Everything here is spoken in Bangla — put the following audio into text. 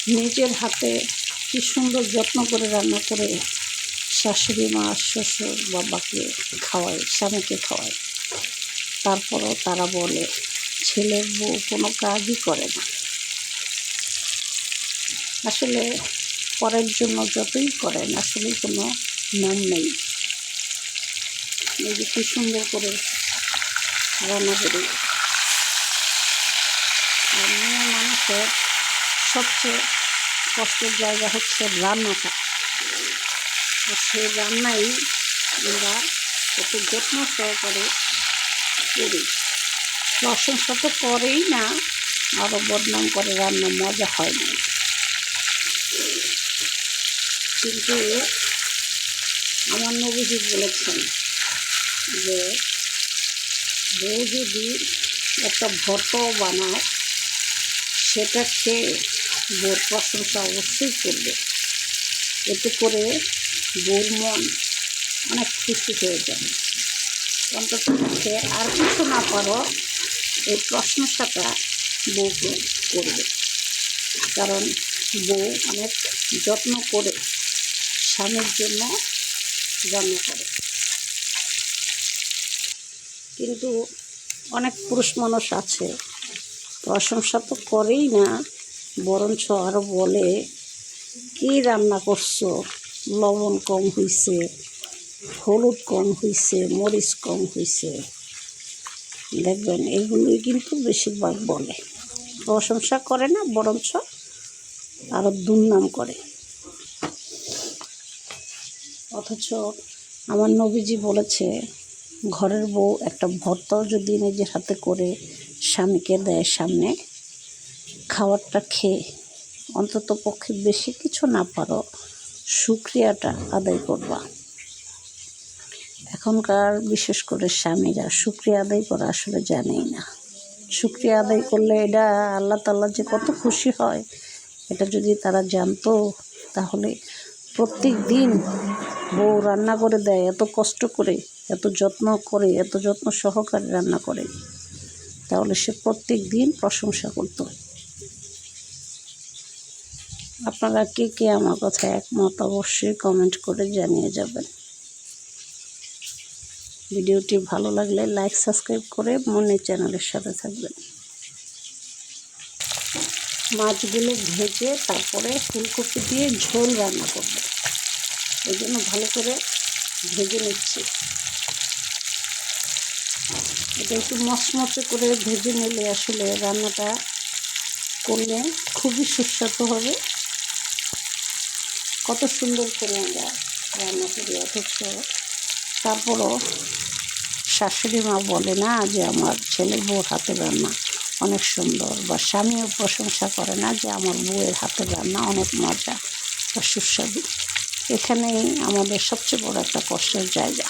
নিজের হাতে কি সুন্দর যত্ন করে রান্না করে শাশুড়ি মা শ্বশুর বাবাকে খাওয়ায়, স্বামীকে খাওয়ায়, তারপরও তারা বলে ছেলের বউ কোনো কাজই করে না। আসলে পরের জন্য যতই করেন আসলে কোনো নাম নেই। এই যে কি সুন্দর করে রান্না করি। আর মেয়ে মানুষের সবচেয়ে কষ্টের জায়গা হচ্ছে রান্নাটা। আর সেই রান্নাই আমরা কত যত্ন সহকারে করি। প্রশংসা তো করেই না, আরও বদনাম করে রান্না মজা হয় না। কিন্তু আমার নবীজি বলেছেন যে বউ যদি একটা ভর্তাও বানায় সেটা খেয়ে বউর প্রশংসা অবশ্যই করবে। এতে করে বউর মন অনেক খুশি হয়ে যাবে। অন্তত পক্ষে আর কিছু না পারো এই প্রশংসাটা বউকে করবে, কারণ বউ অনেক যত্ন করে স্বামীর জন্য রান্না করে। কিন্তু অনেক পুরুষ মানুষ আছে প্রশংসা তো করেই না, বরঞ্চ আরও বলে কী রান্না করছো, লবণ কম হয়েছে, হলুদ কম হয়েছে, মরিচ কম হয়েছে। দেখবেন এগুলোই কিন্তু বেশিরভাগ বলে, প্রশংসা করে না, বরঞ্চ আরও দুর্নাম করে। অথচ আমার নবীজি বলেছে ঘরের বউ একটা ভর্তাও যদি নিজের হাতে করে স্বামীকে দেয় সামনে, খাবারটা খেয়ে অন্তত পক্ষে বেশি কিছু না পারো শুকরিয়াটা আদায় করবা। এখনকার বিশেষ করে স্বামীরা শুকরিয়া আদায় করা আসলে জানেই না। শুকরিয়া আদায় করলে এটা আল্লাহ তাআলা যে কত খুশি হয় এটা যদি তারা জানতো, তাহলে প্রত্যেক দিন বউ রান্না করে দেয়, এত কষ্ট করে, এত যত্ন সহকারে রান্না করে, তাহলে সে প্রত্যেক দিন প্রশংসা করত। আপনারা কে কে আমার কথা একমত অবশ্যই কমেন্ট করে জানিয়ে যাবেন। ভিডিওটি ভালো লাগলে লাইক সাবস্ক্রাইব করে মনের চ্যানেলের সাথে থাকবেন। মাছগুলো ভেজে তারপরে ফুলকপি দিয়ে ঝোল রান্না করব, এই জন্য ভালো করে ভেজে নিচ্ছি। এটা একটু মচমচে করে ভেজে নিলে আসলে রান্নাটা করলে খুবই সুস্বাদু হবে। কত সুন্দর করে আমরা রান্না করি, অথচ তারপরও শাশুড়ি মা বলে না যে আমার ছেলের বউর হাতের রান্না অনেক সুন্দর, বা স্বামীও প্রশংসা করে না যে আমার বউয়ের হাতের রান্না অনেক মজা বা সুস্বাদু। এখানেই আমাদের সবচেয়ে বড় একটা কষ্টের জায়গা।